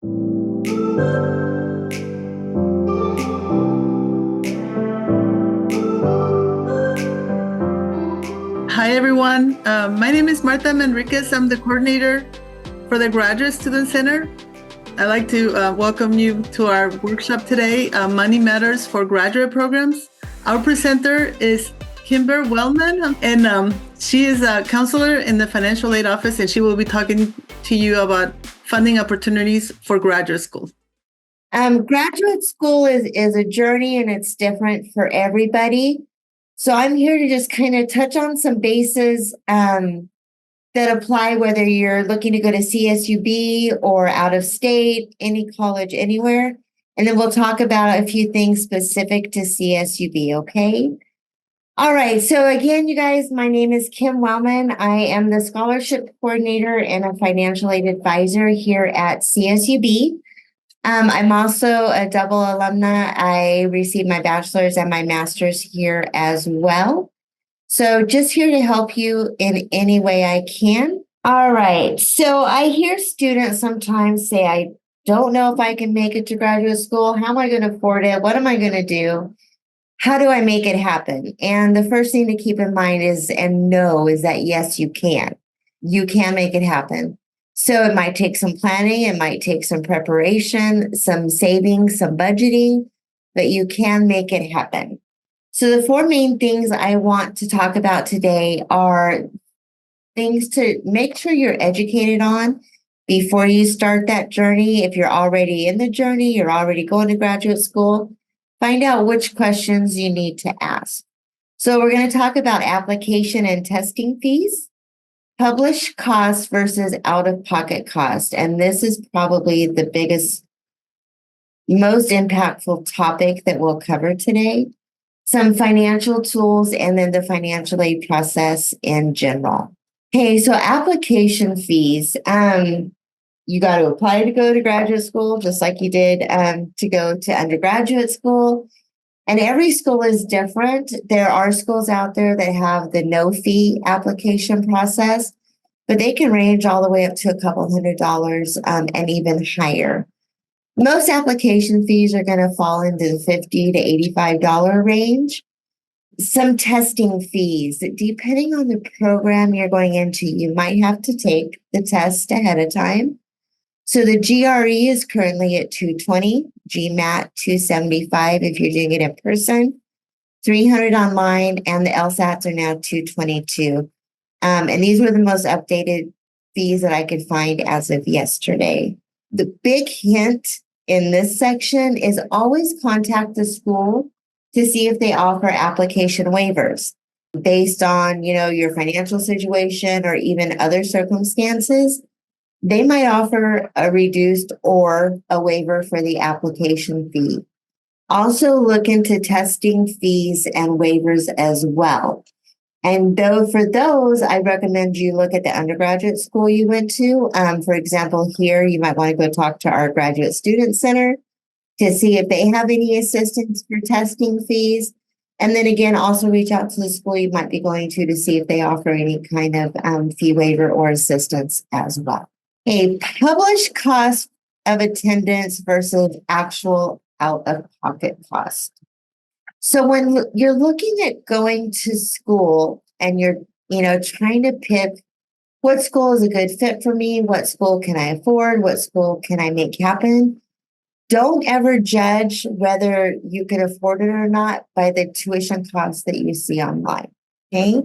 Hi, everyone. My name is Marta Manriquez. I'm the coordinator for the Graduate Student Center. I'd like to welcome you to our workshop today, Money Matters for Graduate Programs. Our presenter is Kimber Wellman, and she is a counselor in the Financial Aid Office, and she will be talking to you about funding opportunities for graduate school. Graduate school is a journey, and it's different for everybody. So I'm here to just kind of touch on some bases that apply whether you're looking to go to CSUB or out of state, any college, anywhere. And then we'll talk about a few things specific to CSUB, okay? All right, so again, you guys, my name is Kim Wellman. I am the scholarship coordinator and a financial aid advisor here at CSUB. I'm also a double alumna. I received my bachelor's and my master's here as well. So just here to help you in any way I can. All right. So I hear students sometimes say, I don't know if I can make it to graduate school. How am I going to afford it? What am I going to do? How do I make it happen? And the first thing to keep in mind is that yes, you can. You can make it happen. So it might take some planning, it might take some preparation, some saving, some budgeting, but you can make it happen. So the four main things I want to talk about today are things to make sure you're educated on before you start that journey. If you're already in the journey, you're already going to graduate school, find out which questions you need to ask. So we're going to talk about application and testing fees, published cost versus out-of-pocket cost. And this is probably the biggest, most impactful topic that we'll cover today. Some financial tools, and then the financial aid process in general. Okay, so application fees. You got to apply to go to graduate school, just like you did to go to undergraduate school. And every school is different. There are schools out there that have the no fee application process, but they can range all the way up to a couple $100 and even higher. Most application fees are going to fall into the $50 to $85 range. Some testing fees, depending on the program you're going into, you might have to take the test ahead of time. So the GRE is currently at $220, GMAT $275 if you're doing it in person, $300 online, and the LSATs are now $222. And these were the most updated fees that I could find as of yesterday. The big hint in this section is always contact the school to see if they offer application waivers based on, your financial situation or even other circumstances. They might offer a reduced or a waiver for the application fee. Also look into testing fees and waivers as well. And for those, I recommend you look at the undergraduate school you went to. For example, here, you might want to go talk to our Graduate Student Center to see if they have any assistance for testing fees. And then again, also reach out to the school you might be going to see if they offer any kind of fee waiver or assistance as well. A published cost of attendance versus actual out-of-pocket cost. So when you're looking at going to school and you're, trying to pick what school is a good fit for me, what school can I afford, what school can I make happen, don't ever judge whether you can afford it or not by the tuition costs that you see online, okay?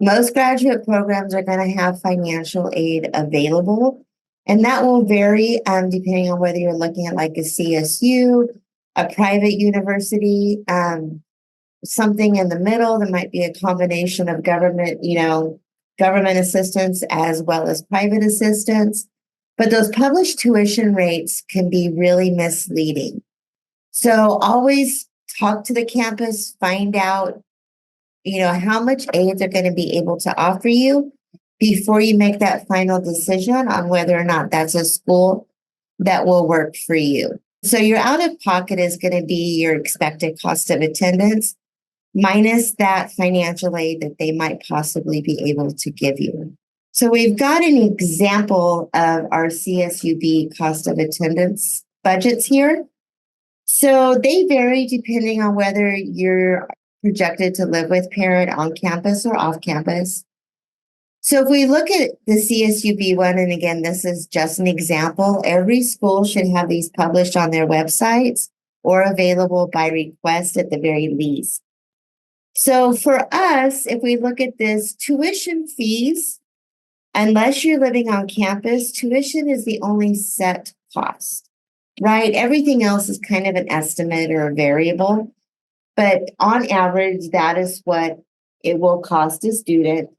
Most graduate programs are going to have financial aid available, and that will vary depending on whether you're looking at like a CSU, a private university, something in the middle. There might be a combination of government assistance as well as private assistance. But those published tuition rates can be really misleading. So always talk to the campus, find out, how much aid they're going to be able to offer you before you make that final decision on whether or not that's a school that will work for you. So your out-of-pocket is going to be your expected cost of attendance minus that financial aid that they might possibly be able to give you. So we've got an example of our CSUB cost of attendance budgets here. So they vary depending on whether you're projected to live with parent on campus or off campus. So if we look at the CSUB one, and again, this is just an example, every school should have these published on their websites or available by request at the very least. So for us, if we look at this, tuition fees, unless you're living on campus, tuition is the only set cost, right? Everything else is kind of an estimate or a variable. But on average, that is what it will cost a student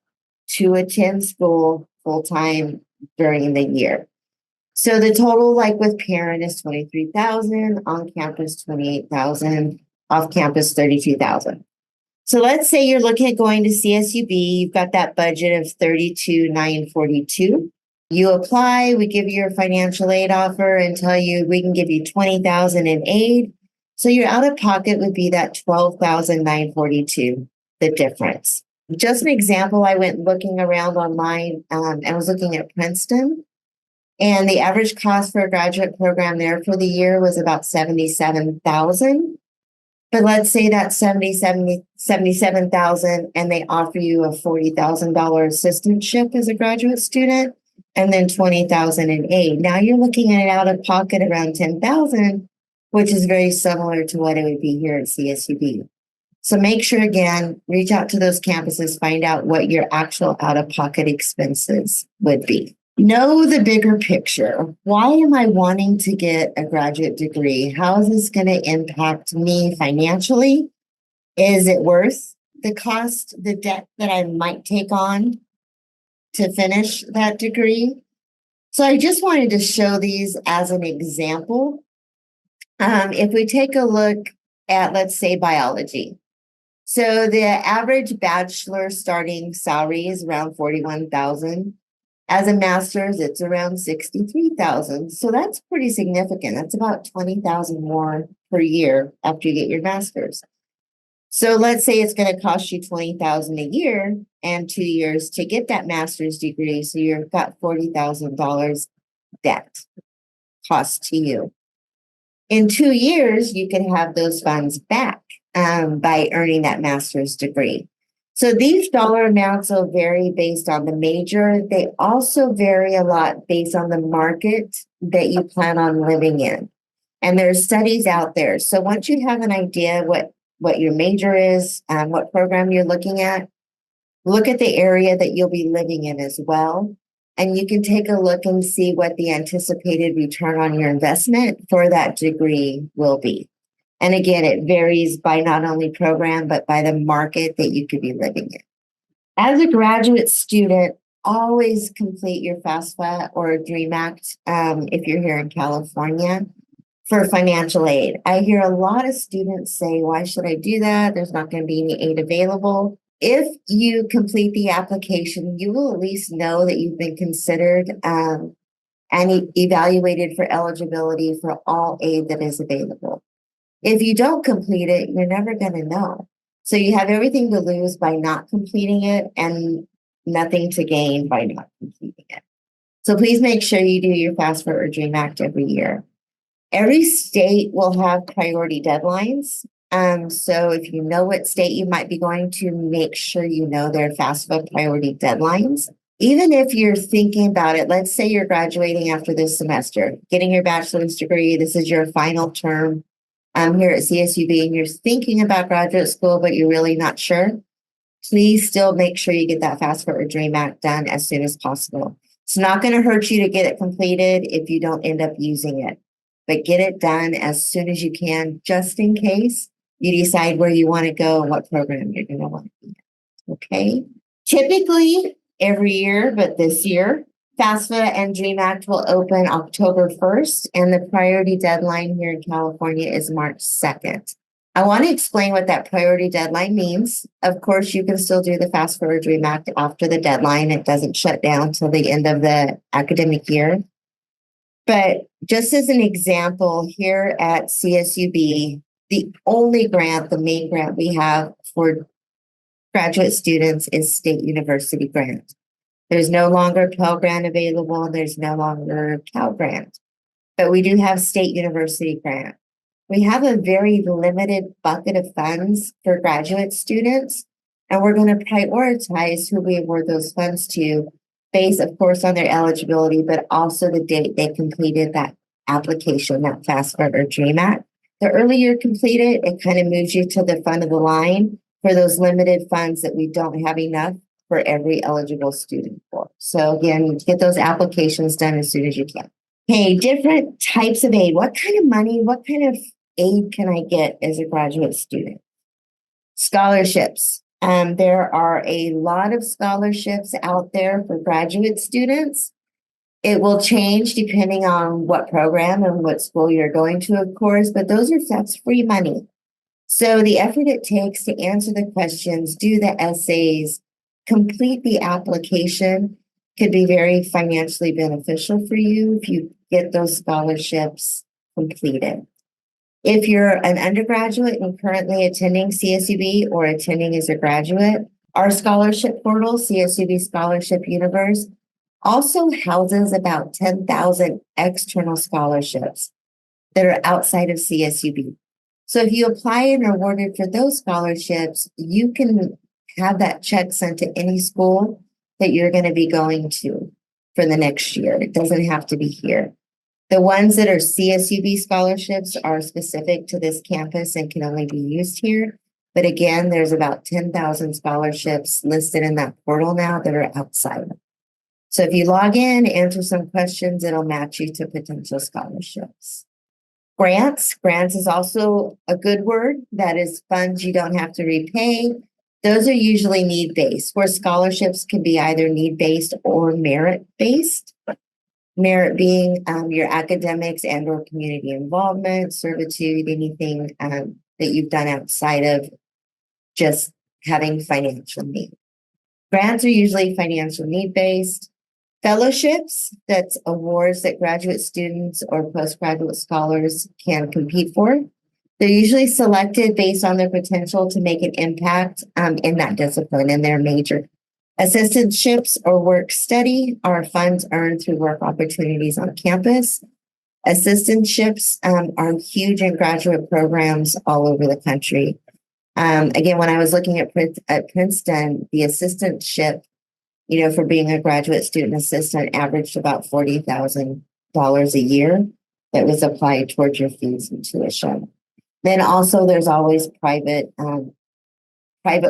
to attend school full-time during the year. So the total, like with parent, is $23,000, on campus $28,000, off campus $32,000. So let's say you're looking at going to CSUB, you've got that budget of $32,942. You apply, we give you your financial aid offer and tell you we can give you $20,000 in aid. So your out of pocket would be that $12,942, the difference. Just an example, I went looking around online and was looking at Princeton, and the average cost for a graduate program there for the year was about $77,000. But let's say that's $77,000 and they offer you a $40,000 assistantship as a graduate student and then $20,000 in aid. Now you're looking at out of pocket around $10,000, which is very similar to what it would be here at CSUB. So make sure, again, reach out to those campuses, find out what your actual out-of-pocket expenses would be. Know the bigger picture. Why am I wanting to get a graduate degree? How is this going to impact me financially? Is it worth the cost, the debt that I might take on to finish that degree? So I just wanted to show these as an example. If we take a look at, let's say, biology. So the average bachelor starting salary is around $41,000. As a master's, it's around $63,000. So that's pretty significant. That's about $20,000 more per year after you get your master's. So let's say it's going to cost you $20,000 a year and 2 years to get that master's degree. So you've got $40,000 debt cost to you. In 2 years, you can have those funds back by earning that master's degree. So these dollar amounts will vary based on the major. They also vary a lot based on the market that you plan on living in. And there's studies out there. So once you have an idea what your major is and what program you're looking at, look at the area that you'll be living in as well. And you can take a look and see what the anticipated return on your investment for that degree will be. And again, it varies by not only program, but by the market that you could be living in. As a graduate student, always complete your FAFSA or DREAM Act if you're here in California for financial aid. I hear a lot of students say, why should I do that? There's not going to be any aid available. If you complete the application, you will at least know that you've been considered and evaluated for eligibility for all aid that is available. If you don't complete it, you're never going to know. So you have everything to lose by not completing it and nothing to gain by not completing it. So please make sure you do your FAFSA or DREAM Act every year. Every state will have priority deadlines. So if you know what state you might be going to, make sure you know their FAFSA priority deadlines. Even if you're thinking about it, let's say you're graduating after this semester, getting your bachelor's degree, this is your final term here at CSUB, and you're thinking about graduate school, but you're really not sure, please still make sure you get that FAFSA or DREAM Act done as soon as possible. It's not going to hurt you to get it completed if you don't end up using it, but get it done as soon as you can, just in case you decide where you want to go and what program you're going to want to be in. Okay? Typically, every year, but this year, FAFSA and DREAM Act will open October 1st, and the priority deadline here in California is March 2nd. I want to explain what that priority deadline means. Of course, you can still do the FAFSA or DREAM Act after the deadline. It doesn't shut down till the end of the academic year. But just as an example, here at CSUB, the only grant, the main grant we have for graduate students is State University Grant. There's no longer Pell Grant available, and there's no longer Cal Grant, but we do have State University Grant. We have a very limited bucket of funds for graduate students, and we're going to prioritize who we award those funds to based, of course, on their eligibility, but also the date they completed that application, that FAFSA or DREAM Act. The earlier you complete it, it kind of moves you to the front of the line for those limited funds that we don't have enough for every eligible student for. So again, get those applications done as soon as you can. Okay, different types of aid. What kind of money, what kind of aid can I get as a graduate student? Scholarships. There are a lot of scholarships out there for graduate students. It will change depending on what program and what school you're going to, of course, but that's free money. So the effort it takes to answer the questions, do the essays, complete the application could be very financially beneficial for you if you get those scholarships completed. If you're an undergraduate and currently attending CSUB or attending as a graduate, our scholarship portal, CSUB Scholarship Universe, also houses about 10,000 external scholarships that are outside of CSUB. So if you apply and are awarded for those scholarships, you can have that check sent to any school that you're going to be going to for the next year. It doesn't have to be here. The ones that are CSUB scholarships are specific to this campus and can only be used here. But again, there's about 10,000 scholarships listed in that portal now that are outside. So if you log in, answer some questions, it'll match you to potential scholarships. Grants. Grants is also a good word. That is funds you don't have to repay. Those are usually need-based, where scholarships can be either need-based or merit-based. Merit being your academics and or community involvement, servitude, anything that you've done outside of just having financial need. Grants are usually financial need-based. Fellowships, that's awards that graduate students or postgraduate scholars can compete for. They're usually selected based on their potential to make an impact in that discipline, in their major. Assistantships or work study are funds earned through work opportunities on campus. Assistantships are huge in graduate programs all over the country. Again, when I was looking at Princeton, the assistantship, for being a graduate student assistant averaged about $40,000 a year that was applied towards your fees and tuition. Then also there's always private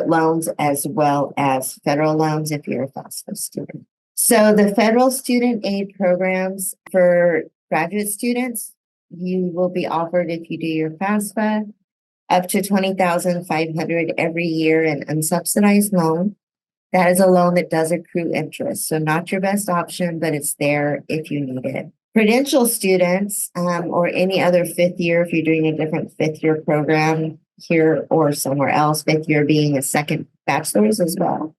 loans as well as federal loans if you're a FAFSA student. So the federal student aid programs for graduate students, you will be offered if you do your FAFSA up to $20,500 every year in unsubsidized loan. That is a loan that does accrue interest. So not your best option, but it's there if you need it. Credential students or any other fifth year, if you're doing a different fifth year program here or somewhere else, fifth year being a second bachelor's as well.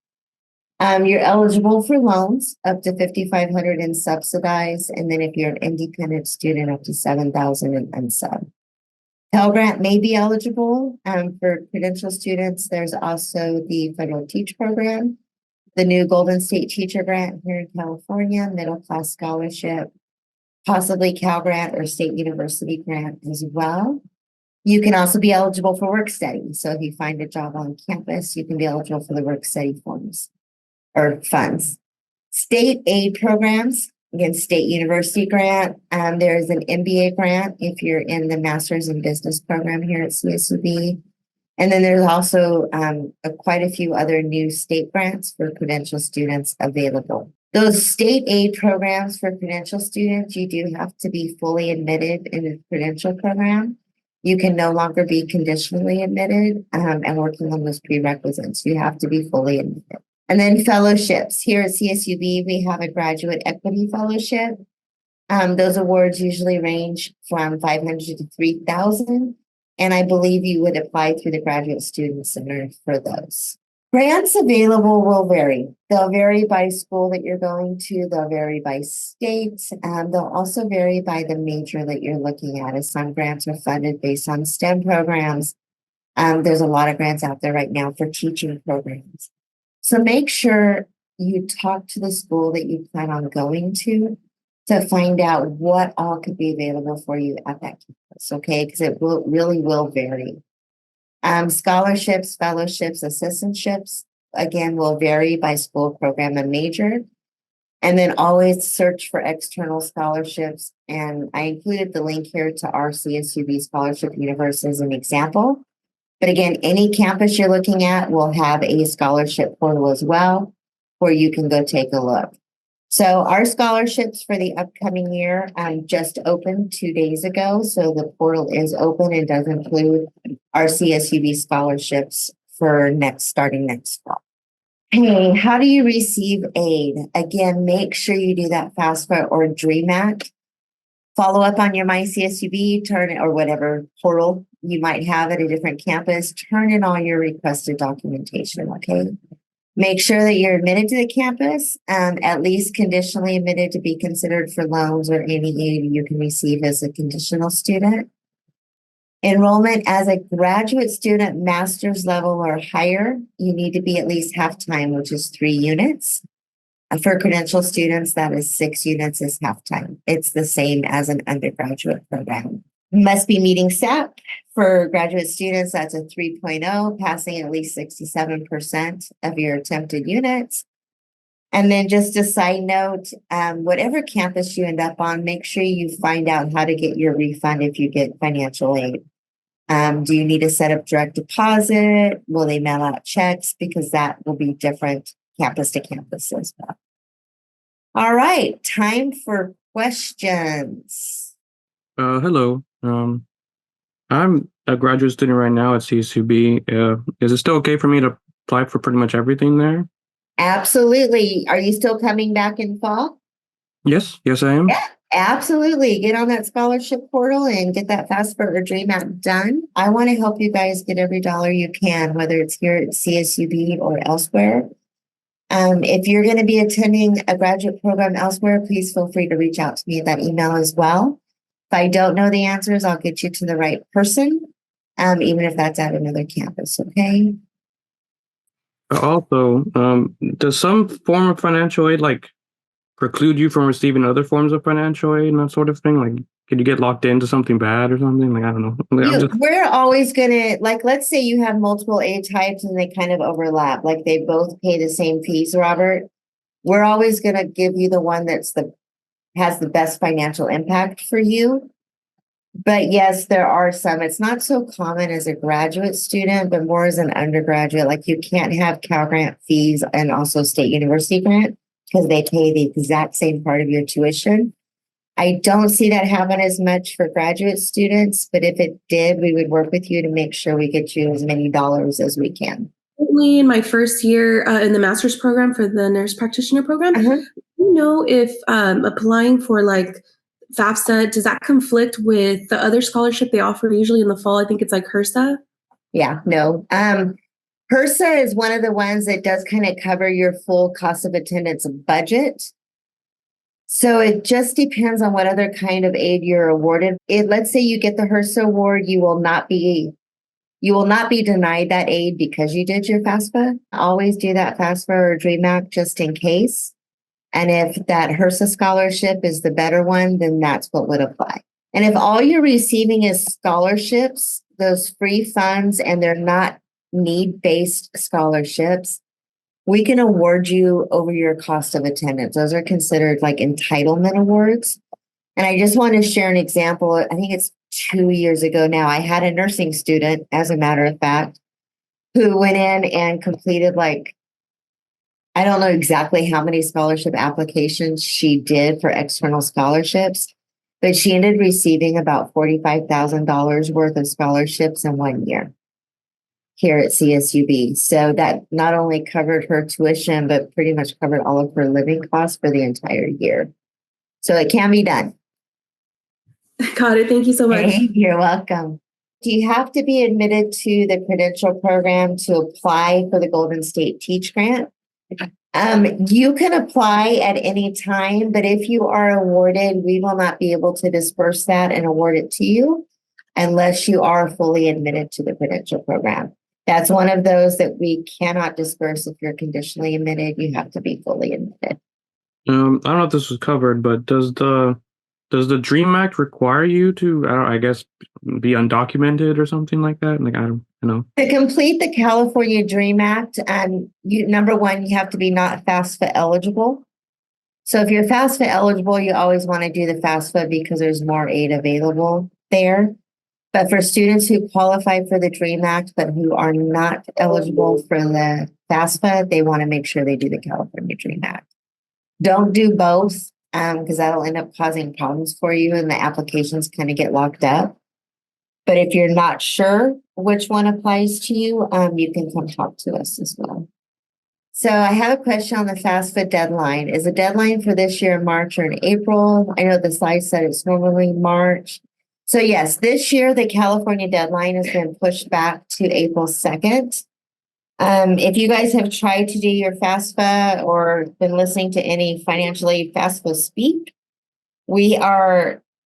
You're eligible for loans up to $5,500 in subsidized. And then if you're an independent student, up to $7,000 in unsub. Pell Grant may be eligible for credential students. There's also the Federal Teach Program, the new Golden State Teacher Grant here in California, middle class scholarship, possibly Cal Grant or State University Grant as well. You can also be eligible for work study. So if you find a job on campus, you can be eligible for the work study forms or funds. State aid programs. Again, State University Grant. There's an MBA grant if you're in the Master's in Business program here at CSUB. And then there's also quite a few other new state grants for credential students available. Those state aid programs for credential students, you do have to be fully admitted in the credential program. You can no longer be conditionally admitted and working on those prerequisites. You have to be fully admitted. And then fellowships. Here at CSUB, we have a graduate equity fellowship. Those awards usually range from $500 to $3,000. And I believe you would apply through the Graduate Student Center for those. Grants available will vary. They'll vary by school that you're going to. They'll vary by state. They'll also vary by the major that you're looking at, as some grants are funded based on STEM programs. There's a lot of grants out there right now for teaching programs. So make sure you talk to the school that you plan on going to find out what all could be available for you at that campus, okay? Because it really will vary. Scholarships, fellowships, assistantships, again, will vary by school, program, and major. And then always search for external scholarships. And I included the link here to our CSUB Scholarship Universe as an example. But again, any campus you're looking at will have a scholarship portal as well, where you can go take a look. So our scholarships for the upcoming year just opened 2 days ago. So the portal is open and does include our CSUB scholarships for starting next fall. Hey, how do you receive aid? Again, make sure you do that FAFSA or DREAM Act. Follow up on your MyCSUB, or whatever portal you might have at a different campus. Turn in all your requested documentation, okay? Make sure that you're admitted to the campus, at least conditionally admitted to be considered for loans or any aid you can receive as a conditional student. Enrollment as a graduate student, master's level or higher, you need to be at least half-time, which is 3 units. For credential students, that is 6 units is half-time. It's the same as an undergraduate program. Must be meeting SAP. For graduate students, that's a 3.0, passing at least 67% of your attempted units. And then just a side note, whatever campus you end up on, make sure you find out how to get your refund if you get financial aid. Do you need to set up direct deposit? Will they mail out checks? Because that will be different campus to campus as well. All right, time for questions. Hello. I'm a graduate student right now at CSUB. Is it still okay for me to apply for pretty much everything there? Absolutely. Are you still coming back in fall? Yes, I am. Yeah, absolutely. Get on that scholarship portal and get that FAFSA or DREAM Act done. I want to help you guys get every dollar you can, whether it's here at CSUB or elsewhere. If you're going to be attending a graduate program elsewhere, please feel free to reach out to me at that email as well. If I don't know the answers, I'll get you to the right person, even if that's at another campus, okay? Also, does some form of financial aid preclude you from receiving other forms of financial aid and that sort of thing? Like, could you get locked into something bad or something? Like, I don't know. We're always gonna, let's say you have multiple aid types and they kind of overlap, like they both pay the same fees, Robert. We're always gonna give you the one has the best financial impact for you. But yes, there are some. It's not so common as a graduate student, but more as an undergraduate. Like you can't have Cal Grant fees and also State University grant because they pay the exact same part of your tuition. I don't see that happen as much for graduate students, but if it did, we would work with you to make sure we get you as many dollars as we can. In my first year in the master's program for the nurse practitioner program, do you know if applying for FAFSA, does that conflict with the other scholarship they offer usually in the fall? I think it's HRSA. Yeah, no. HRSA is one of the ones that does kind of cover your full cost of attendance budget. So it just depends on what other kind of aid you're awarded. Let's say you get the HRSA award, you will not be denied that aid because you did your FAFSA. Always do that FAFSA or DREAM Act just in case. And if that HRSA scholarship is the better one, then that's what would apply. And if all you're receiving is scholarships, those free funds, and they're not need-based scholarships, we can award you over your cost of attendance. Those are considered like entitlement awards. And I just want to share an example. I think it's 2 years ago now. I had a nursing student, as a matter of fact, who went in and completed I don't know exactly how many scholarship applications she did for external scholarships, but she ended receiving about $45,000 worth of scholarships in 1 year here at CSUB. So that not only covered her tuition, but pretty much covered all of her living costs for the entire year. So it can be done. Got it. Thank you so much. Hey, you're welcome. Do you have to be admitted to the credential program to apply for the Golden State Teach Grant? You can apply at any time, but if you are awarded, we will not be able to disperse that and award it to you unless you are fully admitted to the credential program. That's one of those that we cannot disperse if you're conditionally admitted. You have to be fully admitted. I don't know if this was covered, but does the Dream Act require you to, I guess, be undocumented or something like that? Like, I don't know. To complete the California Dream Act, number one, you have to be not FAFSA eligible. So if you're FAFSA eligible, you always want to do the FAFSA because there's more aid available there. But for students who qualify for the Dream Act, but who are not eligible for the FAFSA, they want to make sure they do the California Dream Act. Don't do both because that'll end up causing problems for you and the applications kind of get locked up. But if you're not sure which one applies to you, you can come talk to us as well. So I have a question on the FAFSA deadline. Is the deadline for this year March or in April? I know the slide said it's normally March. So yes, this year the California deadline has been pushed back to April 2nd. If you guys have tried to do your FAFSA or been listening to any financial aid FAFSA speak, FAFSA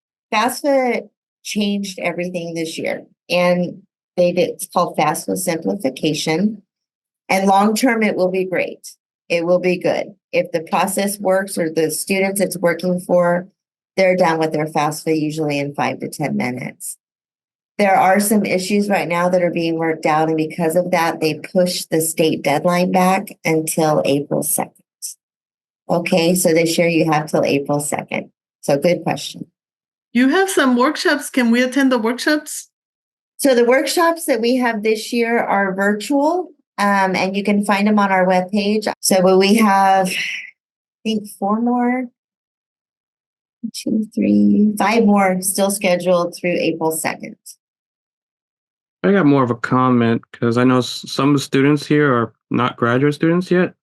changed everything this year. And it's called FAFSA simplification. And long-term, it will be great. It will be good. If the process works or the students it's working for, they're done with their FAFSA usually in 5 to 10 minutes. There are some issues right now that are being worked out, and because of that, they pushed the state deadline back until April 2nd. Okay, so this year you have till April 2nd. So good question. You have some workshops. Can we attend the workshops? So the workshops that we have this year are virtual, and you can find them on our webpage. So we have, I think, 5 more still scheduled through April 2nd. I got more of a comment because I know some of the students here are not graduate students yet.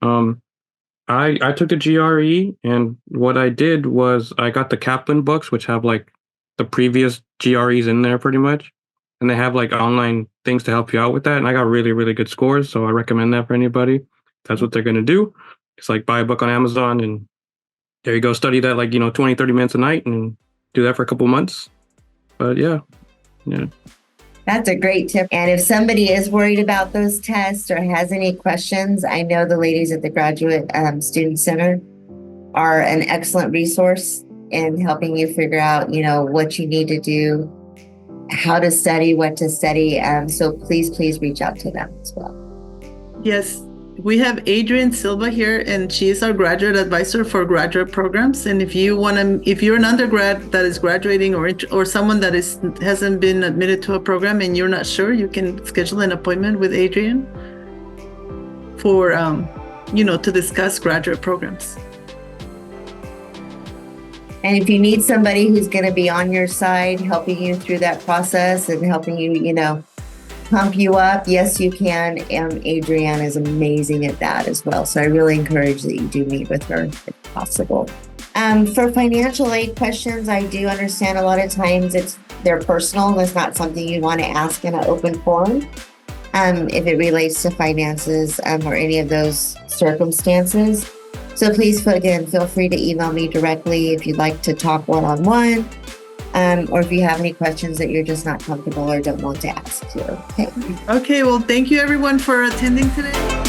I took the GRE, and what I did was I got the Kaplan books, which have like the previous GREs in there pretty much. And they have like online things to help you out with that. And I got really, really good scores. So I recommend that for anybody. That's what they're going to do. It's like buy a book on Amazon and there you go. Study that like, 20, 30 minutes a night and do that for a couple months. But yeah. That's a great tip. And if somebody is worried about those tests or has any questions, I know the ladies at the Graduate Student Center are an excellent resource in helping you figure out, what you need to do, how to study, what to study. So please reach out to them as well. Yes, we have Adrienne Silva here, and she is our graduate advisor for graduate programs. And if you're an undergrad that is graduating or someone that hasn't been admitted to a program and you're not sure, you can schedule an appointment with Adrienne for, to discuss graduate programs. And if you need somebody who's going to be on your side, helping you through that process and helping you, pump you up, yes, you can. And Adrienne is amazing at that as well. So I really encourage that you do meet with her if possible. For financial aid questions, I do understand a lot of times they're personal and it's not something you want to ask in an open forum. If it relates to finances or any of those circumstances. So please, again, feel free to email me directly if you'd like to talk one-on-one, or if you have any questions that you're just not comfortable or don't want to ask. Okay. Okay, well, thank you everyone for attending today.